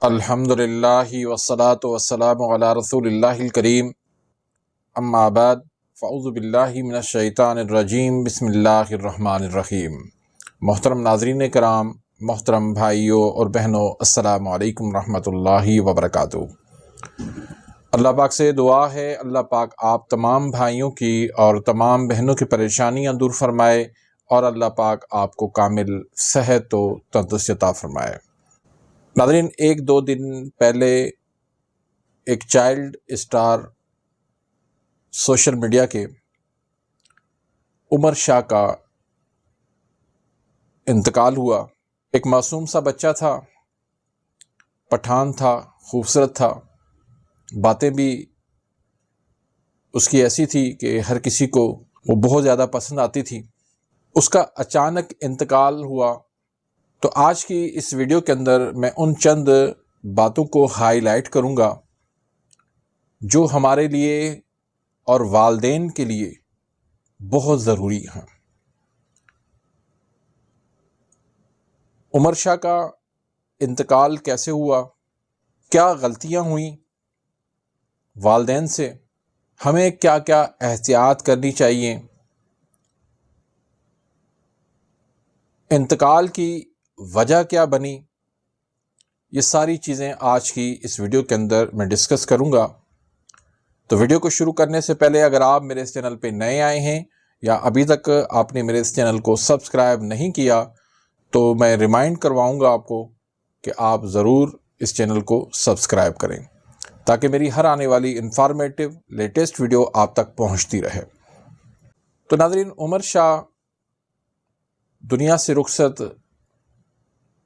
الحمدللہ والصلاة والسلام علی رسول اللہ الکریم، اما بعد فاعوذ باللہ من الشیطان الرجیم، بسم اللہ الرحمن الرحیم۔ محترم ناظرین کرام، محترم بھائیوں اور بہنوں، السلام علیکم ورحمۃ اللہ وبرکاتہ۔ اللہ پاک سے دعا ہے اللہ پاک آپ تمام بھائیوں کی اور تمام بہنوں کی پریشانیاں دور فرمائے اور اللہ پاک آپ کو کامل صحت و تندرستی عطا فرمائے۔ ناظرین، ایک دو دن پہلے ایک چائلڈ اسٹار سوشل میڈیا کے عمر شاہ کا انتقال ہوا۔ ایک معصوم سا بچہ تھا، پٹھان تھا، خوبصورت تھا، باتیں بھی اس کی ایسی تھی کہ ہر کسی کو وہ بہت زیادہ پسند آتی تھی۔ اس کا اچانک انتقال ہوا، تو آج کی اس ویڈیو کے اندر میں ان چند باتوں کو ہائی لائٹ کروں گا جو ہمارے لیے اور والدین کے لیے بہت ضروری ہیں۔ عمر شاہ کا انتقال کیسے ہوا، کیا غلطیاں ہوئیں والدین سے، ہمیں کیا کیا احتیاط کرنی چاہیے، انتقال کی وجہ کیا بنی، یہ ساری چیزیں آج کی اس ویڈیو کے اندر میں ڈسکس کروں گا۔ تو ویڈیو کو شروع کرنے سے پہلے اگر آپ میرے اس چینل پہ نئے آئے ہیں یا ابھی تک آپ نے میرے اس چینل کو سبسکرائب نہیں کیا تو میں ریمائنڈ کرواؤں گا آپ کو کہ آپ ضرور اس چینل کو سبسکرائب کریں تاکہ میری ہر آنے والی انفارمیٹیو لیٹسٹ ویڈیو آپ تک پہنچتی رہے۔ تو ناظرین، عمر شاہ دنیا سے رخصت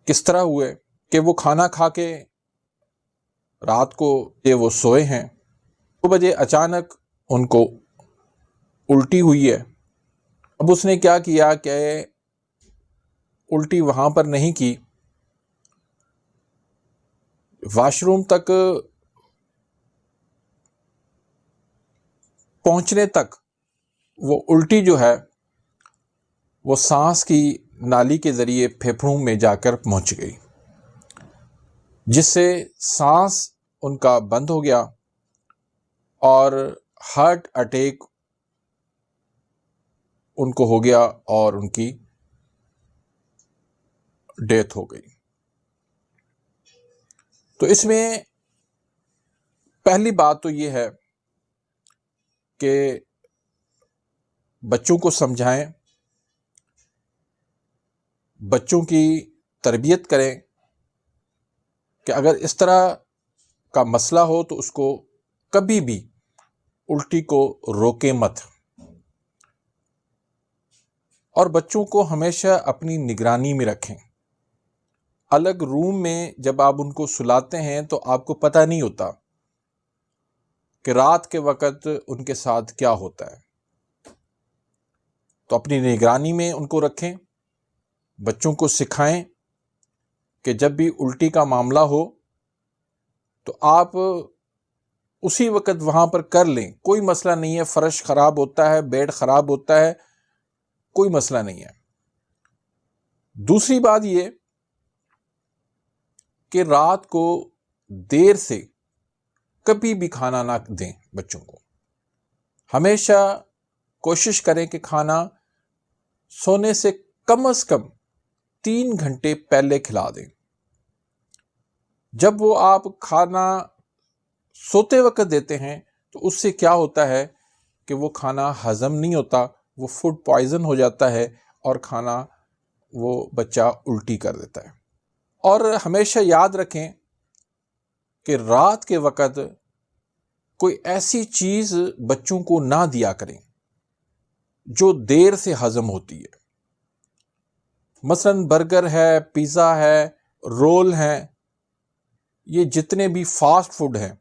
کس طرح ہوئے کہ وہ کھانا کھا کے رات کو وہ سوئے ہیں، 2 بجے اچانک ان کو الٹی ہوئی ہے۔ اب اس نے کیا کیا کہ الٹی وہاں پر نہیں کی، واش روم تک پہنچنے تک وہ الٹی جو ہے وہ سانس کی نالی کے ذریعے پھیپھڑوں میں جا کر پہنچ گئی، جس سے سانس ان کا بند ہو گیا اور ہارٹ اٹیک ان کو ہو گیا اور ان کی ڈیتھ ہو گئی۔ تو اس میں پہلی بات تو یہ ہے کہ بچوں کو سمجھائیں، بچوں کی تربیت کریں کہ اگر اس طرح کا مسئلہ ہو تو اس کو کبھی بھی الٹی کو روکیں مت، اور بچوں کو ہمیشہ اپنی نگرانی میں رکھیں۔ الگ روم میں جب آپ ان کو سلاتے ہیں تو آپ کو پتہ نہیں ہوتا کہ رات کے وقت ان کے ساتھ کیا ہوتا ہے، تو اپنی نگرانی میں ان کو رکھیں۔ بچوں کو سکھائیں کہ جب بھی الٹی کا معاملہ ہو تو آپ اسی وقت وہاں پر کر لیں، کوئی مسئلہ نہیں ہے۔ فرش خراب ہوتا ہے، بیڈ خراب ہوتا ہے، کوئی مسئلہ نہیں ہے۔ دوسری بات یہ کہ رات کو دیر سے کبھی بھی کھانا نہ دیں بچوں کو۔ ہمیشہ کوشش کریں کہ کھانا سونے سے کم از کم 3 گھنٹے پہلے کھلا دیں۔ جب وہ آپ کھانا سوتے وقت دیتے ہیں تو اس سے کیا ہوتا ہے کہ وہ کھانا ہضم نہیں ہوتا، وہ فوڈ پوائزن ہو جاتا ہے اور کھانا وہ بچہ الٹی کر دیتا ہے۔ اور ہمیشہ یاد رکھیں کہ رات کے وقت کوئی ایسی چیز بچوں کو نہ دیا کریں جو دیر سے ہضم ہوتی ہے، مثلا برگر ہے، پیزا ہے، رول ہیں، یہ جتنے بھی فاسٹ فوڈ ہیں،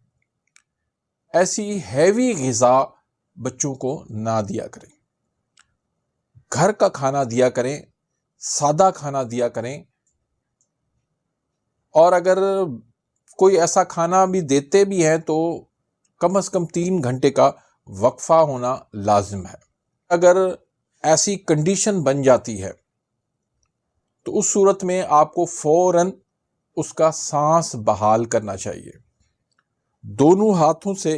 ایسی ہیوی غذا بچوں کو نہ دیا کریں۔ گھر کا کھانا دیا کریں، سادہ کھانا دیا کریں، اور اگر کوئی ایسا کھانا بھی دیتے بھی ہیں تو کم از کم 3 گھنٹے کا وقفہ ہونا لازم ہے۔ اگر ایسی کنڈیشن بن جاتی ہے تو اس صورت میں آپ کو فوراً اس کا سانس بحال کرنا چاہیے. دونوں ہاتھوں سے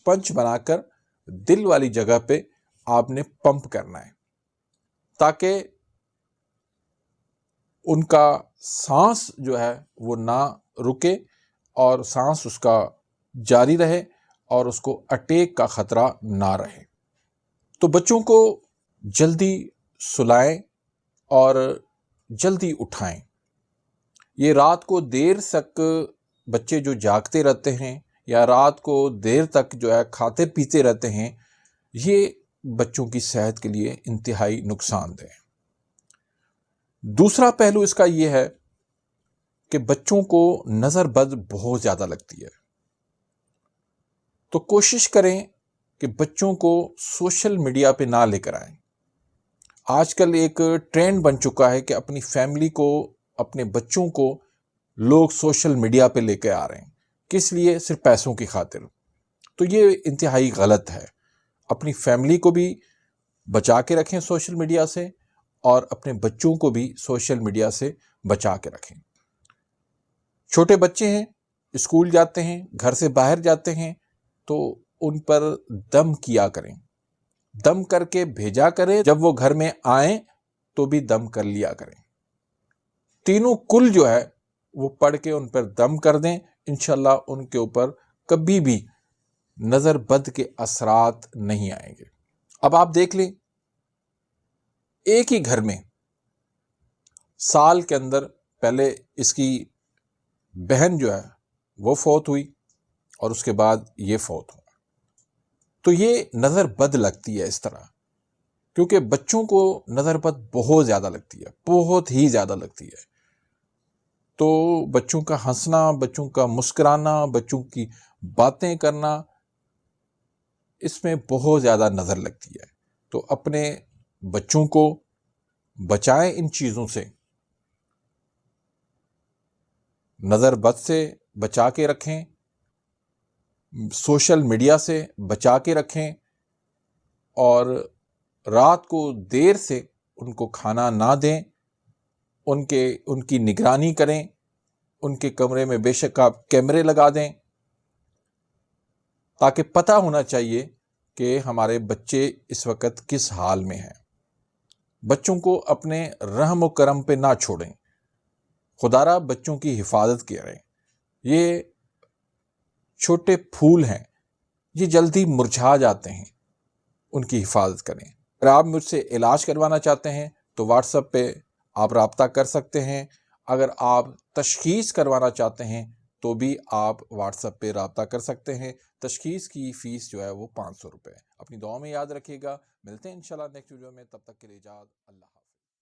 پنچ بنا کر دل والی جگہ پہ آپ نے پمپ کرنا ہے تاکہ ان کا سانس جو ہے وہ نہ رکے اور سانس اس کا جاری رہے اور اس کو اٹیک کا خطرہ نہ رہے. تو بچوں کو جلدی سلائیں اور جلدی اٹھائیں. یہ رات کو دیر تک بچے جو جاگتے رہتے ہیں یا رات کو دیر تک جو ہے کھاتے پیتے رہتے ہیں، یہ بچوں کی صحت کے لیے انتہائی نقصان دہ ہے. دوسرا پہلو اس کا یہ ہے کہ بچوں کو نظر بد بہت زیادہ لگتی ہے. تو کوشش کریں کہ بچوں کو سوشل میڈیا پہ نہ لے کر آئیں. آج کل ایک ٹرینڈ بن چکا ہے کہ اپنی فیملی کو، اپنے بچوں کو لوگ سوشل میڈیا پہ لے کے آ رہے ہیں. کس لیے؟ صرف پیسوں کی خاطر. تو یہ انتہائی غلط ہے. اپنی فیملی کو بھی بچا کے رکھیں سوشل میڈیا سے اور اپنے بچوں کو بھی سوشل میڈیا سے بچا کے رکھیں. چھوٹے بچے ہیں، اسکول جاتے ہیں، گھر سے باہر جاتے ہیں، تو ان پر دم کیا کریں، دم کر کے بھیجا کریں. جب وہ گھر میں آئیں تو بھی دم کر لیا کریں. تینوں کل جو ہے وہ پڑھ کے ان پر دم کر دیں. انشاءاللہ ان کے اوپر کبھی بھی نظر بد کے اثرات نہیں آئیں گے. اب آپ دیکھ لیں، ایک ہی گھر میں سال کے اندر پہلے اس کی بہن جو ہے وہ فوت ہوئی اور اس کے بعد یہ فوت ہوا. تو یہ نظر بد لگتی ہے اس طرح، کیونکہ بچوں کو نظر بد بہت زیادہ لگتی ہے، بہت ہی زیادہ لگتی ہے. تو بچوں کا ہنسنا، بچوں کا مسکرانا، بچوں کی باتیں کرنا، اس میں بہت زیادہ نظر لگتی ہے. تو اپنے بچوں کو بچائیں ان چیزوں سے، نظر بد سے بچا کے رکھیں، سوشل میڈیا سے بچا کے رکھیں، اور رات کو دیر سے ان کو کھانا نہ دیں. ان کی نگرانی کریں. ان کے کمرے میں بے شک آپ کیمرے لگا دیں تاکہ پتہ ہونا چاہیے کہ ہمارے بچے اس وقت کس حال میں ہیں. بچوں کو اپنے رحم و کرم پہ نہ چھوڑیں. خدا را بچوں کی حفاظت کریں. یہ چھوٹے پھول ہیں، یہ جلدی مرجھا جاتے ہیں. ان کی حفاظت کریں. اگر آپ مجھ سے علاج کروانا چاہتے ہیں تو واٹس ایپ پہ آپ رابطہ کر سکتے ہیں. اگر آپ تشخیص کروانا چاہتے ہیں تو بھی آپ واٹس ایپ پہ رابطہ کر سکتے ہیں. تشخیص کی فیس جو ہے وہ 500 روپے. اپنی دعا میں یاد رکھیے گا. ملتے ہیں انشاءاللہ نیکسٹ ویڈیو میں. تب تک کے لیے اجازت. اللہ حافظ.